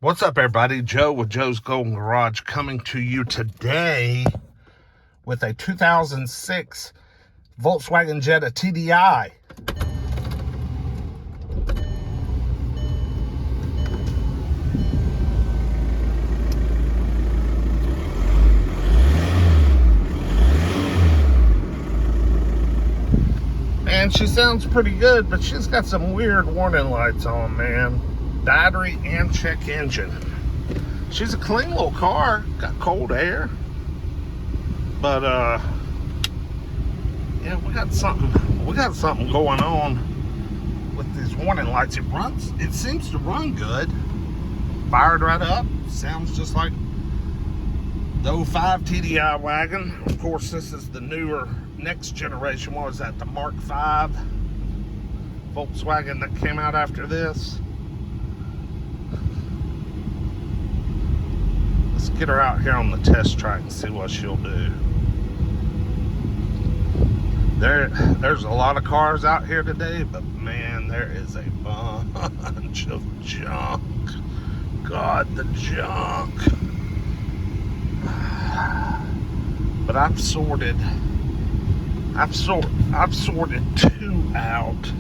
What's up, everybody? Joe with Joe's Golden Garage coming to you today with a 2006 Volkswagen Jetta TDI. And she sounds pretty good, but she's got some weird warning lights on, man. Battery and check engine. She's a clean little car, got cold air, but yeah, we got something going on with these warning lights. It seems to run good, fired right up, sounds just like the 05 TDI wagon. Of course, this is the newer, next generation. What was that, the Mark V Volkswagen that came out after this? Let's get her out here on the test track and see what she'll do. There's a lot of cars out here today, but man, there is a bunch of junk. God, the junk. But I've sorted two out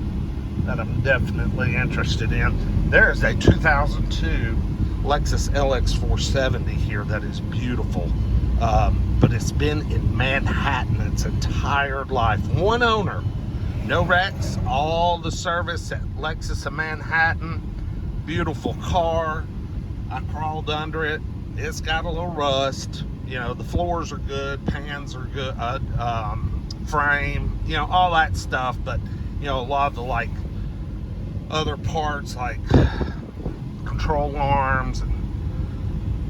that I'm definitely interested in. There is a 2002 Lexus LX 470 here that is beautiful, but it's been in Manhattan its entire life. One owner, no wrecks, all the service at Lexus of Manhattan. Beautiful car. I crawled under it. It's got a little rust. You know, the floors are good, pans are good, frame, you know, all that stuff. But you know, a lot of the like other parts, like control arms and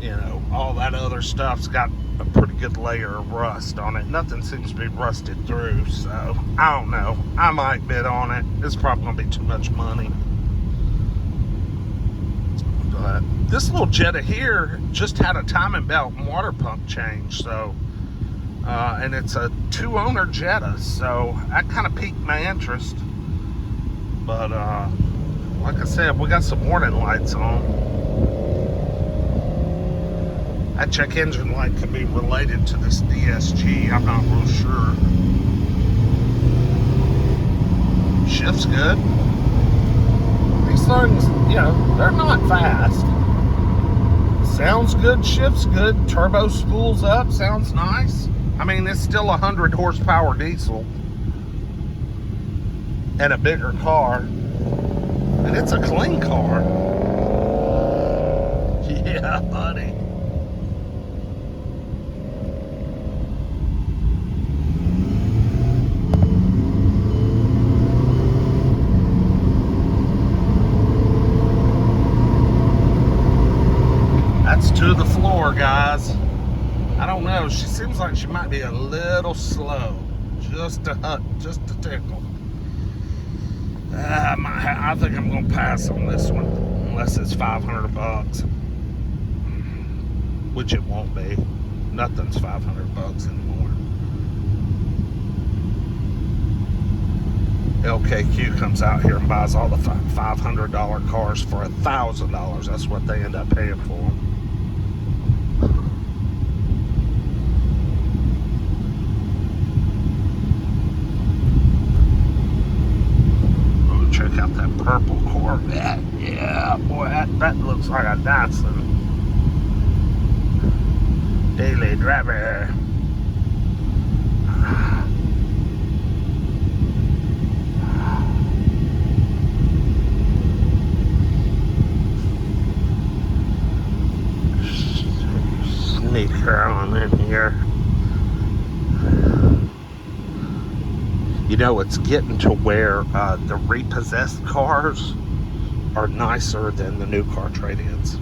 you know, all that other stuff's got a pretty good layer of rust on it. Nothing seems to be rusted through, so I don't know. I might bid on it. It's probably gonna be too much money. But this little Jetta here just had a timing belt and water pump change, so and it's a two-owner Jetta, so that kind of piqued my interest. But like I said, we got some warning lights on. That check engine light could be related to this DSG. I'm not real sure. Shift's good. These things, you know, they're not fast. Sounds good, shift's good. Turbo spools up, sounds nice. I mean, it's still 100 horsepower diesel and a bigger car. And it's a clean car. Yeah, buddy. That's to the floor, guys. I don't know. She seems like she might be a little slow. Just a tickle. I think I'm gonna pass on this one, unless it's 500 bucks, which it won't be. Nothing's 500 bucks anymore. LKQ comes out here and buys all the $500 cars for $1,000. That's what they end up paying for them. Check out that purple Corvette. Yeah, boy, that looks like a Datsun. Daily driver. Sneak her on in here. You know, it's getting to where the repossessed cars are nicer than the new car trade-ins.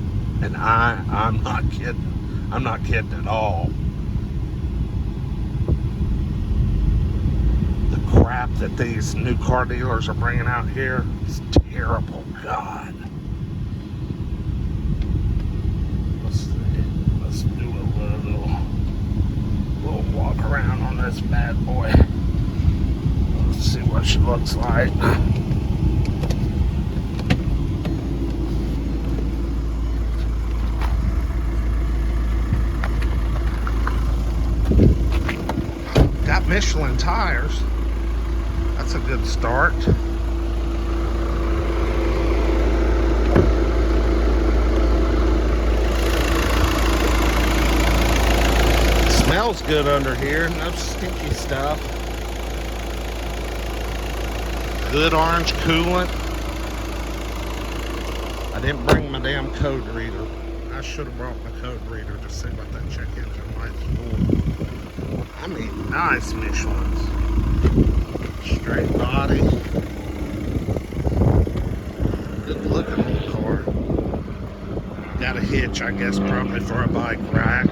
And I'm not kidding. I'm not kidding at all. The crap that these new car dealers are bringing out here is terrible. God. Let's do a little walk around on this bad boy. See what she looks like. Michelin tires. That's a good start. Smells good under here. No stinky stuff. Good orange coolant. I didn't bring my damn code reader. I should have brought my code reader to see what that check engine light's for. I mean, nice Michelins. Straight body. Good looking old car. Got a hitch, I guess, probably for a bike rack.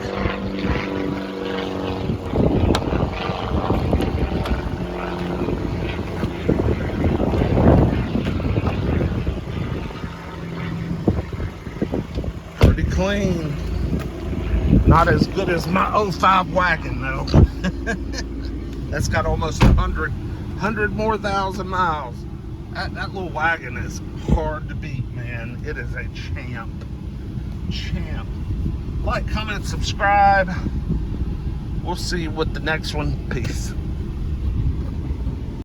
Pretty clean. Not as good as my 05 wagon, though. That's got almost 100 more thousand miles. That little wagon is hard to beat, man. It is a champ. Like, comment, subscribe. We'll see you with the next one. Peace.